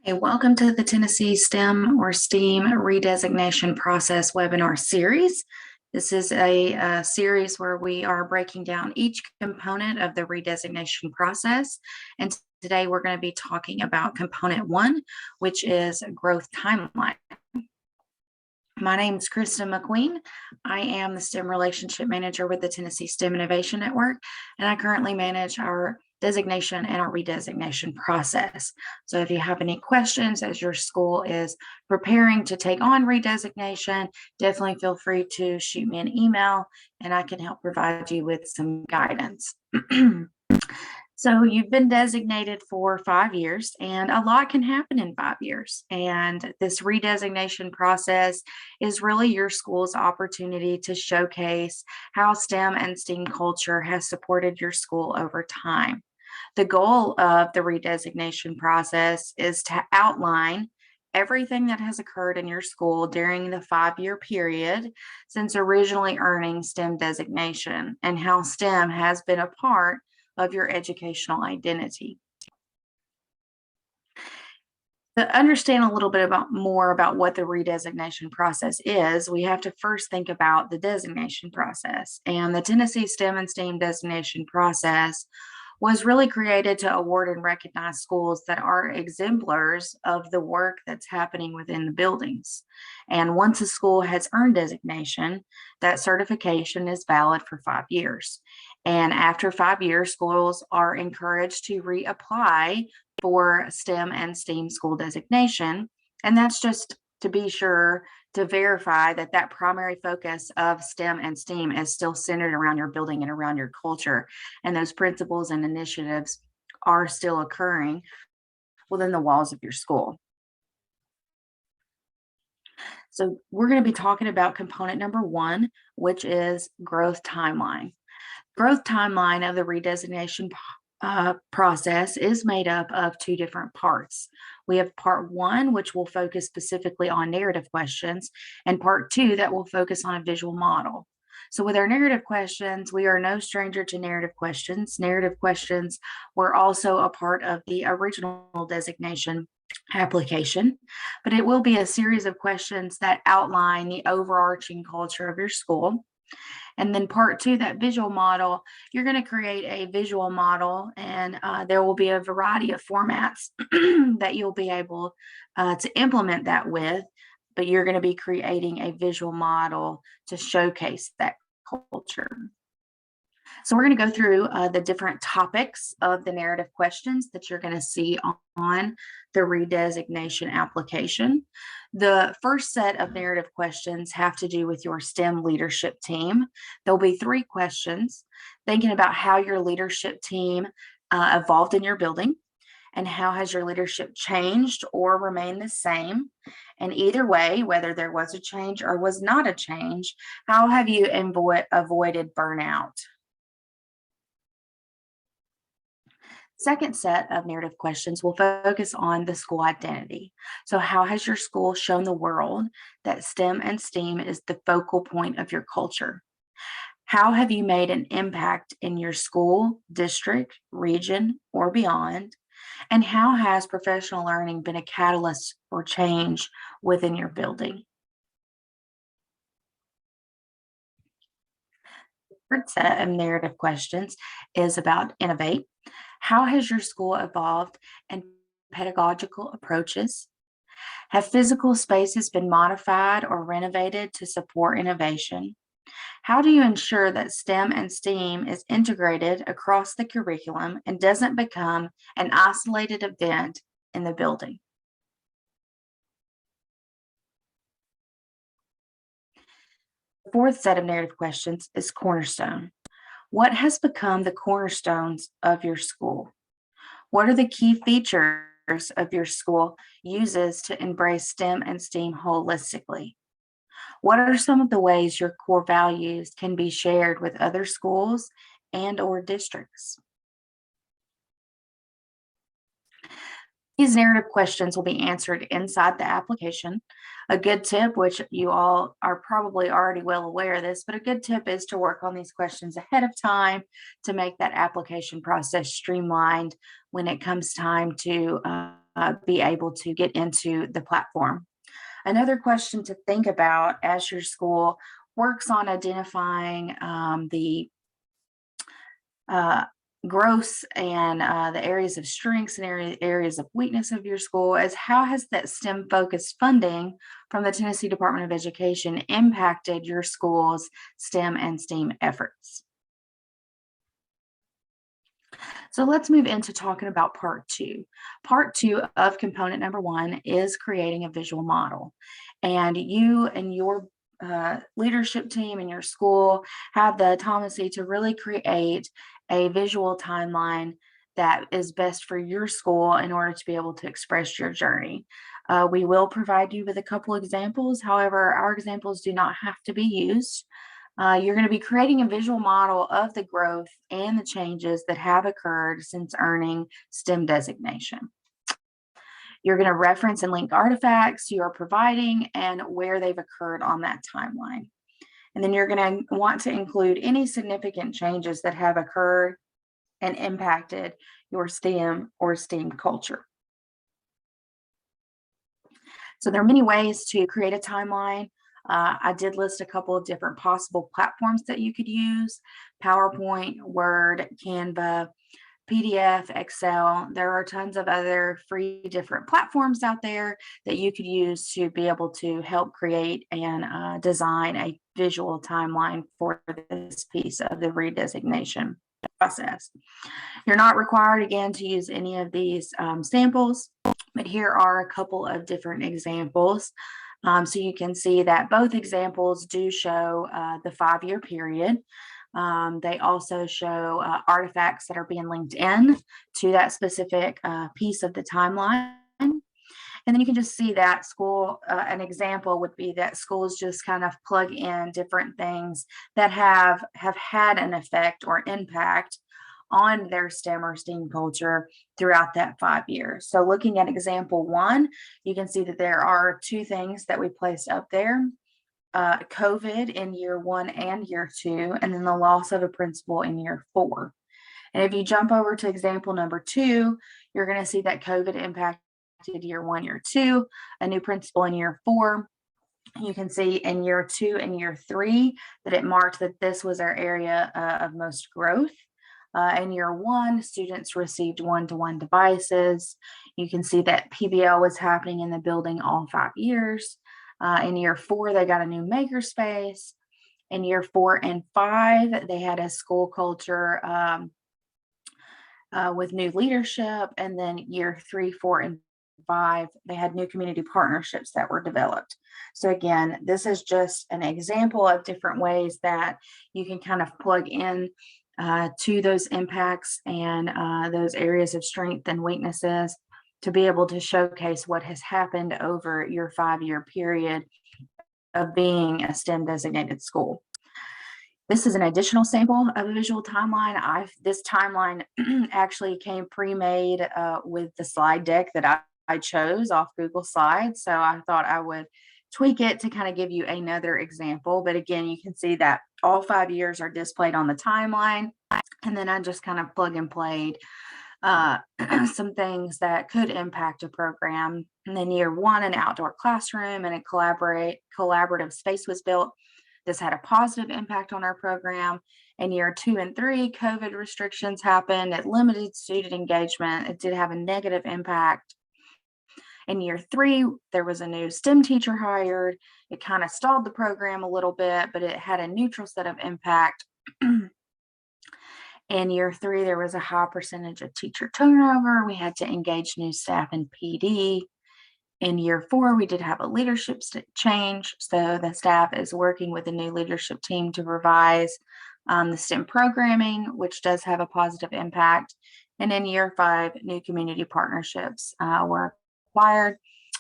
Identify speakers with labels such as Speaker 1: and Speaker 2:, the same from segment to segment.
Speaker 1: Hey, welcome to the Tennessee STEM or STEAM redesignation process webinar series. This is a series where we are breaking down each component of the redesignation process. And today we're going to be talking about component one, which is growth timeline. My name is Krista McQueen. I am the STEM Relationship Manager with the Tennessee STEM Innovation Network, and I currently manage our designation and our redesignation process. So if you have any questions as your school is preparing to take on redesignation, definitely feel free to shoot me an email and I can help provide you with some guidance. So you've been designated for 5 years, and a lot can happen in 5 years. And this redesignation process is really your school's opportunity to showcase how STEM and STEAM culture has supported your school over time. The goal of the redesignation process is to outline everything that has occurred in your school during the 5-year period since originally earning STEM designation and how STEM has been a part of your educational identity. To understand a little bit more about what the redesignation process is, we have to first think about the designation process. And the Tennessee STEM and STEAM designation process was really created to award and recognize schools that are exemplars of the work that's happening within the buildings. And once a school has earned designation, that certification is valid for 5 years. And after 5 years, schools are encouraged to reapply for STEM and STEAM school designation. And that's just to be sure to verify that that primary focus of STEM and STEAM is still centered around your building and around your culture. And those principles and initiatives are still occurring within the walls of your school. So we're going to be talking about component number one, which is growth timeline. Growth timeline of the redesignation process is made up of two different parts. We have part one, which will focus specifically on narrative questions, and part two that will focus on a visual model. So with our narrative questions, we are no stranger to narrative questions. Narrative questions were also a part of the original designation application, but it will be a series of questions that outline the overarching culture of your school. And then part two, that visual model, you're going to create a visual model, and there will be a variety of formats that you'll be able to implement that with, but you're going to be creating a visual model to showcase that culture. So we're going to go through the different topics of the narrative questions that you're going to see on the redesignation application. The first set of narrative questions have to do with your STEM leadership team. There'll be 3 questions thinking about how your leadership team evolved in your building and how has your leadership changed or remained the same. And either way, whether there was a change or was not a change, how have you avoided burnout? Second set of narrative questions will focus on the school identity. So how has your school shown the world that STEM and STEAM is the focal point of your culture? How have you made an impact in your school, district, region, or beyond? And how has professional learning been a catalyst for change within your building? The third set of narrative questions is about innovate. How has your school evolved in pedagogical approaches? Have physical spaces been modified or renovated to support innovation? How do you ensure that STEM and STEAM is integrated across the curriculum and doesn't become an isolated event in the building? The fourth set of narrative questions is cornerstone. What has become the cornerstones of your school? What are the key features of your school uses to embrace STEM and STEAM holistically? What are some of the ways your core values can be shared with other schools and/or districts? These narrative questions will be answered inside the application. A good tip, which you all are probably already well aware of this, but a good tip is to work on these questions ahead of time to make that application process streamlined when it comes time to be able to get into the platform. Another question to think about as your school works on identifying the uh, growths and the areas of strengths and areas of weakness of your school is how has that STEM focused funding from the Tennessee Department of Education impacted your school's STEM and STEAM efforts? So let's move into talking about part two. Part two of component number one is creating a visual model. And you and your leadership team in your school have the autonomy to really create a visual timeline that is best for your school in order to be able to express your journey. We will provide you with a couple examples. However, our examples do not have to be used. You're going to be creating a visual model of the growth and the changes that have occurred since earning STEM designation. You're going to reference and link artifacts you are providing and where they've occurred on that timeline. And then you're going to want to include any significant changes that have occurred and impacted your STEM or STEAM culture. So there are many ways to create a timeline. I did list a couple of different possible platforms that you could use: PowerPoint, Word, Canva, PDF, Excel. There are tons of other free different platforms out there that you could use to be able to help create and design a visual timeline for this piece of the redesignation process. You're not required, again, to use any of these samples, but here are a couple of different examples. So you can see that both examples do show the 5-year period. They also show artifacts that are being linked in to that specific piece of the timeline. And then you can just see that school, an example would be that schools just kind of plug in different things that have had an effect or impact on their STEM or STEAM culture throughout that 5 years. So looking at example one, you can see that there are two things that we placed up there. COVID in year 1 and year 2, and then the loss of a principal in year 4. And if you jump over to example number 2, you're going to see that COVID impacted year 1, year 2, a new principal in year 4. You can see in year 2 and year 3 that it marked that this was our area of most growth. In year 1, students received one-to-one devices. You can see that PBL was happening in the building all 5 years. In year 4, they got a new makerspace. In year 4 and 5, they had a school culture with new leadership. And then year 3, 4, and 5, they had new community partnerships that were developed. So again, this is just an example of different ways that you can kind of plug in to those impacts and those areas of strength and weaknesses to be able to showcase what has happened over your 5-year period of being a STEM designated school. This is an additional sample of a visual timeline. This timeline actually came pre-made with the slide deck that I chose off Google Slides. So I thought I would tweak it to kind of give you another example. But again, you can see that all 5 years are displayed on the timeline. And then I just kind of plug and played some things that could impact a program. And then year 1, an outdoor classroom and a collaborative space was built. This had a positive impact on our program. In year 2 and 3, COVID restrictions happened. It limited student engagement. It did have a negative impact. In year 3, there was a new STEM teacher hired. It kind of stalled the program a little bit, but it had a neutral set of impact. In year 3, there was a high percentage of teacher turnover. We had to engage new staff in PD. In year 4, we did have a leadership change. So the staff is working with the new leadership team to revise the STEM programming, which does have a positive impact. And in year 5, new community partnerships were acquired,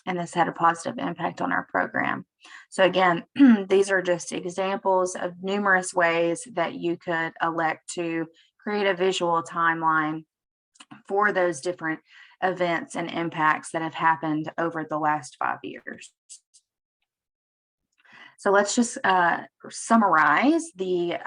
Speaker 1: and this had a positive impact on our program. So again, these are just examples of numerous ways that you could elect to create a visual timeline for those different events and impacts that have happened over the last 5 years. So let's just summarize the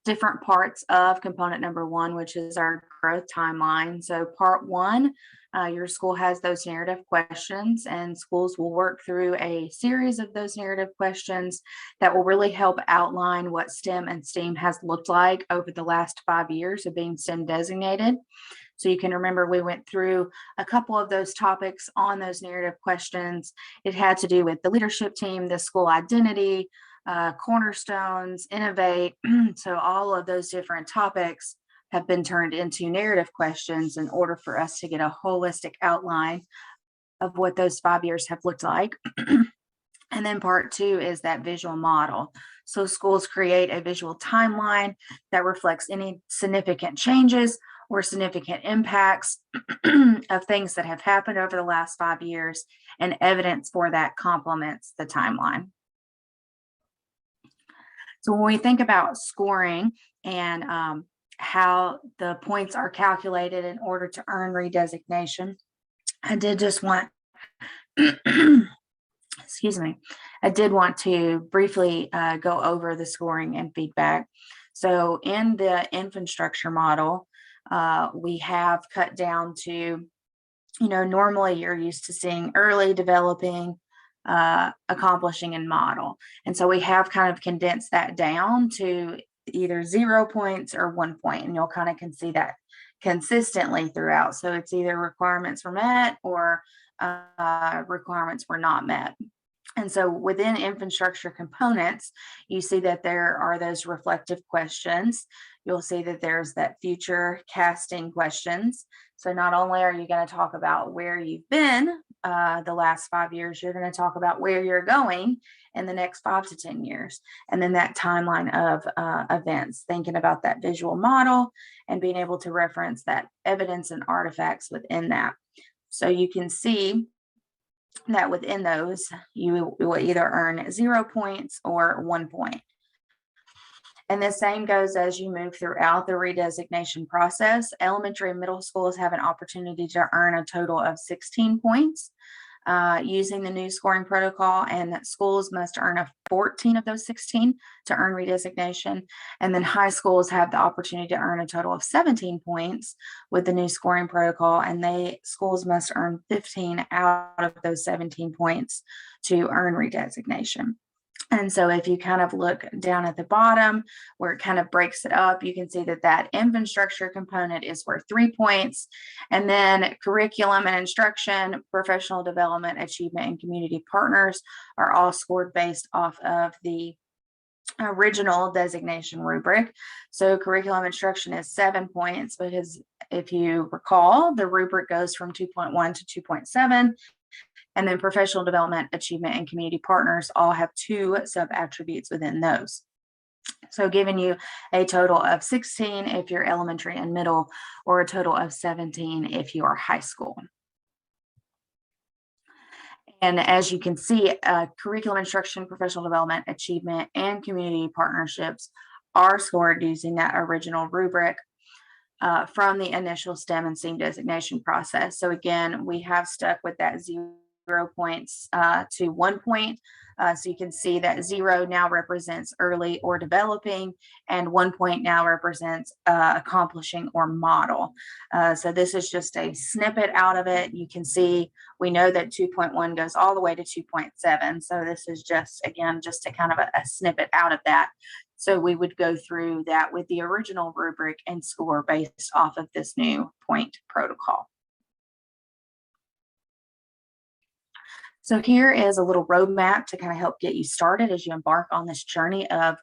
Speaker 1: different parts of component number 1, which is our growth timeline. So part 1 Your school has those narrative questions, and schools will work through a series of those narrative questions that will really help outline what STEM and STEAM has looked like over the last 5 years of being STEM designated. So you can remember we went through a couple of those topics on those narrative questions. It had to do with the leadership team, the school identity, cornerstones, innovate. So all of those different topics have been turned into narrative questions in order for us to get a holistic outline of what those 5 years have looked like. And then part two is that visual model. So schools create a visual timeline that reflects any significant changes or significant impacts of things that have happened over the last 5 years, and evidence for that complements the timeline. So when we think about scoring and how the points are calculated in order to earn redesignation, I did just want excuse me, I did want to briefly go over the scoring and feedback. So in the infrastructure model, we have cut down to, normally you're used to seeing early, developing, accomplishing, and model. And so we have kind of condensed that down to either 0 points or 1 point, and you'll kind of can see that consistently throughout. So it's either requirements were met or requirements were not met. And so within infrastructure components, you see that there are those reflective questions. You'll see that there's that future casting questions. So not only are you going to talk about where you've been the last 5 years, you're going to talk about where you're going in the next 5 to 10 years. And then that timeline of events, thinking about that visual model and being able to reference that evidence and artifacts within that. So you can see that within those, you will either earn 0 points or 1 point. And the same goes as you move throughout the redesignation process. Elementary and middle schools have an opportunity to earn a total of 16 points using the new scoring protocol, and that schools must earn 14 of those 16 to earn redesignation. And then high schools have the opportunity to earn a total of 17 points with the new scoring protocol, and schools must earn 15 out of those 17 points to earn redesignation. And so if you kind of look down at the bottom where it kind of breaks it up, you can see that that infrastructure component is worth 3 points. And then curriculum and instruction, professional development, achievement, and community partners are all scored based off of the original designation rubric. So curriculum instruction is 7 points, because if you recall, the rubric goes from 2.1 to 2.7. And then professional development, achievement, and community partners all have 2 sub-attributes within those. So giving you a total of 16 if you're elementary and middle, or a total of 17 if you are high school. And as you can see, curriculum instruction, professional development, achievement, and community partnerships are scored using that original rubric from the initial STEM and STEAM designation process. So again, we have stuck with that 0 points to 1 point. So you can see that 0 now represents early or developing, and 1 point now represents accomplishing or model. So this is just a snippet out of it. You can see we know that 2.1 goes all the way to 2.7. So this is just, again, just a kind of a snippet out of that. So we would go through that with the original rubric and score based off of this new point protocol. So here is a little roadmap to kind of help get you started as you embark on this journey of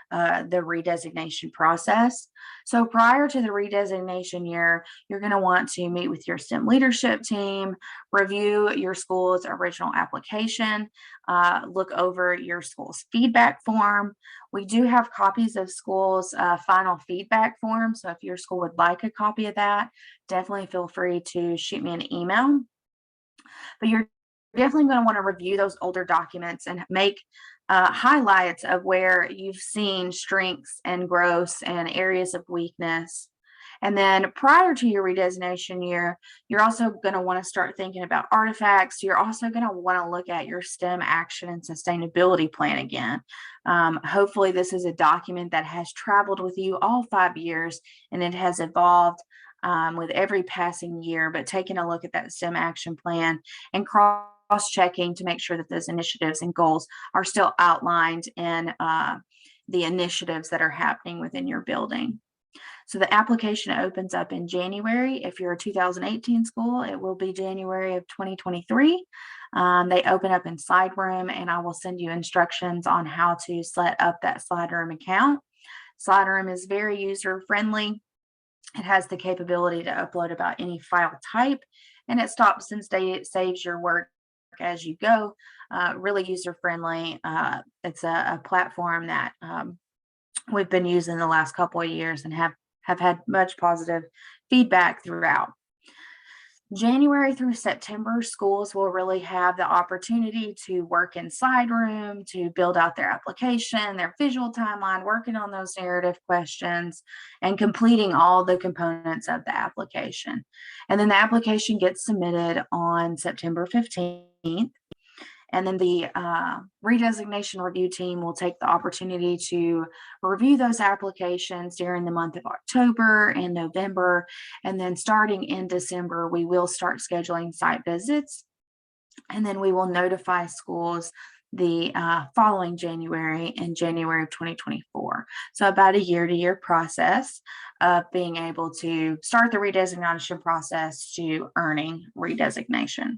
Speaker 1: the redesignation process. So prior to the redesignation year, you're going to want to meet with your STEM leadership team, review your school's original application, look over your school's feedback form. We do have copies of school's final feedback form. So if your school would like a copy of that, definitely feel free to shoot me an email. But you're definitely going to want to review those older documents and make highlights of where you've seen strengths and growths and areas of weakness. And then prior to your redesignation year, you're also going to want to start thinking about artifacts. You're also going to want to look at your STEM action and sustainability plan again. Hopefully this is a document that has traveled with you all 5 years, and it has evolved with every passing year, but taking a look at that STEM action plan and cross-checking to make sure that those initiatives and goals are still outlined in the initiatives that are happening within your building. So the application opens up in January. If you're a 2018 school, it will be January of 2023. They open up in Slide Room, and I will send you instructions on how to set up that Slide Room account. Slide Room is very user-friendly. It has the capability to upload about any file type, and it stops and saves your work as you go. Really user-friendly. It's a platform that we've been using the last couple of years and have had much positive feedback throughout. January through September, schools will really have the opportunity to work in Slide Room, to build out their application, their visual timeline, working on those narrative questions, and completing all the components of the application. And then the application gets submitted on September 15th. And then the redesignation review team will take the opportunity to review those applications during the month of October and November. And then starting in December, we will start scheduling site visits. And then we will notify schools the following January, in January of 2024. So about a year-to-year process of being able to start the redesignation process to earning redesignation.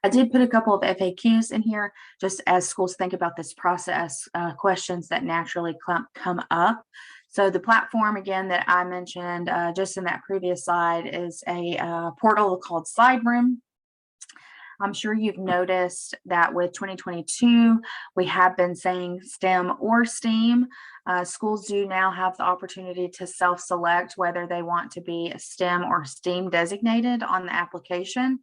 Speaker 1: I did put a couple of FAQs in here just as schools think about this process, questions that naturally come up. So the platform, again, that I mentioned just in that previous slide is a portal called Slide Room. I'm sure you've noticed that with 2022, we have been saying STEM or STEAM. Schools do now have the opportunity to self-select whether they want to be STEM or STEAM designated on the application.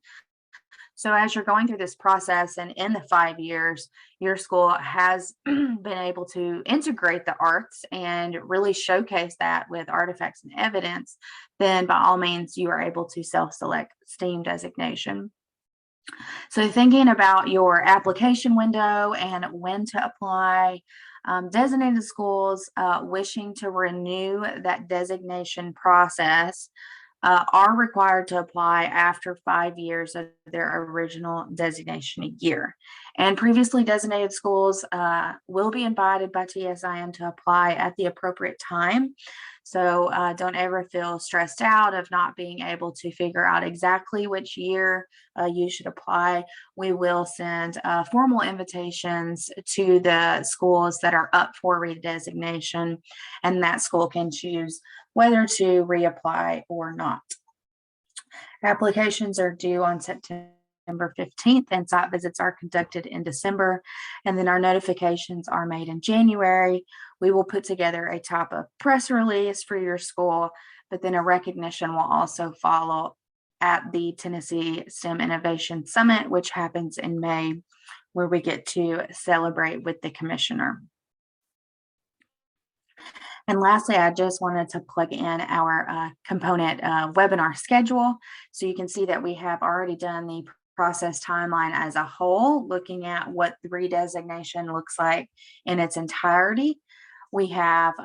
Speaker 1: So as you're going through this process and in the 5 years, your school has been able to integrate the arts and really showcase that with artifacts and evidence, then by all means, you are able to self-select STEAM designation. So thinking about your application window and when to apply, designated schools wishing to renew that designation process are required to apply after 5 years of their original designation year. And previously designated schools will be invited by TSIM to apply at the appropriate time. So don't ever feel stressed out of not being able to figure out exactly which year you should apply. We will send formal invitations to the schools that are up for redesignation, and that school can choose whether to reapply or not. Applications are due on September 15th, and site visits are conducted in December, and then our notifications are made in January. We will put together a type of press release for your school, but then a recognition will also follow at the Tennessee STEM Innovation Summit, which happens in May, where we get to celebrate with the commissioner. And lastly, I just wanted to plug in our component webinar schedule. So you can see that we have already done the process timeline as a whole, looking at what the redesignation looks like in its entirety. We have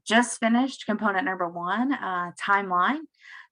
Speaker 1: just finished component number 1, timeline.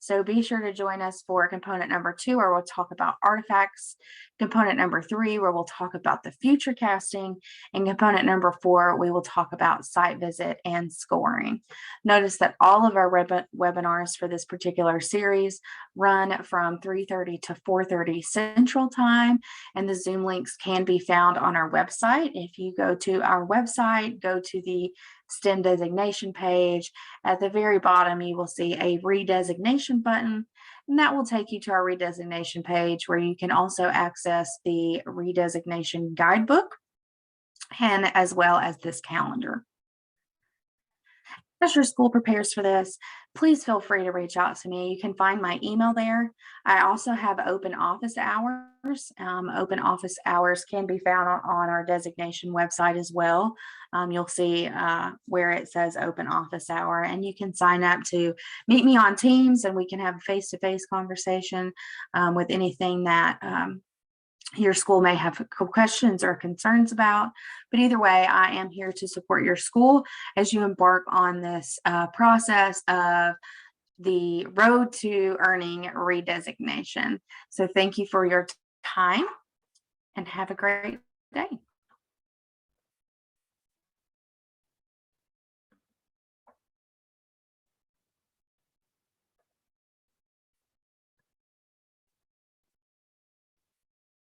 Speaker 1: So be sure to join us for component number 2, where we'll talk about artifacts, component number 3, where we'll talk about the future casting, and component number 4, we will talk about site visit and scoring. Notice that all of our webinars for this particular series run from 3:30 to 4:30 Central Time, and the Zoom links can be found on our website. If you go to our website, go to the STEM designation page. At the very bottom, you will see a redesignation button, and that will take you to our redesignation page, where you can also access the redesignation guidebook and as well as this calendar. As your school prepares for this, please feel free to reach out to me. You can find my email there. I also have open office hours. Open office hours can be found on our designation website as well. You'll see where it says open office hour, and you can sign up to meet me on Teams, and we can have a face-to-face conversation with anything that your school may have questions or concerns about. But either way, I am here to support your school as you embark on this process of the road to earning redesignation. So thank you for your time and have a great day.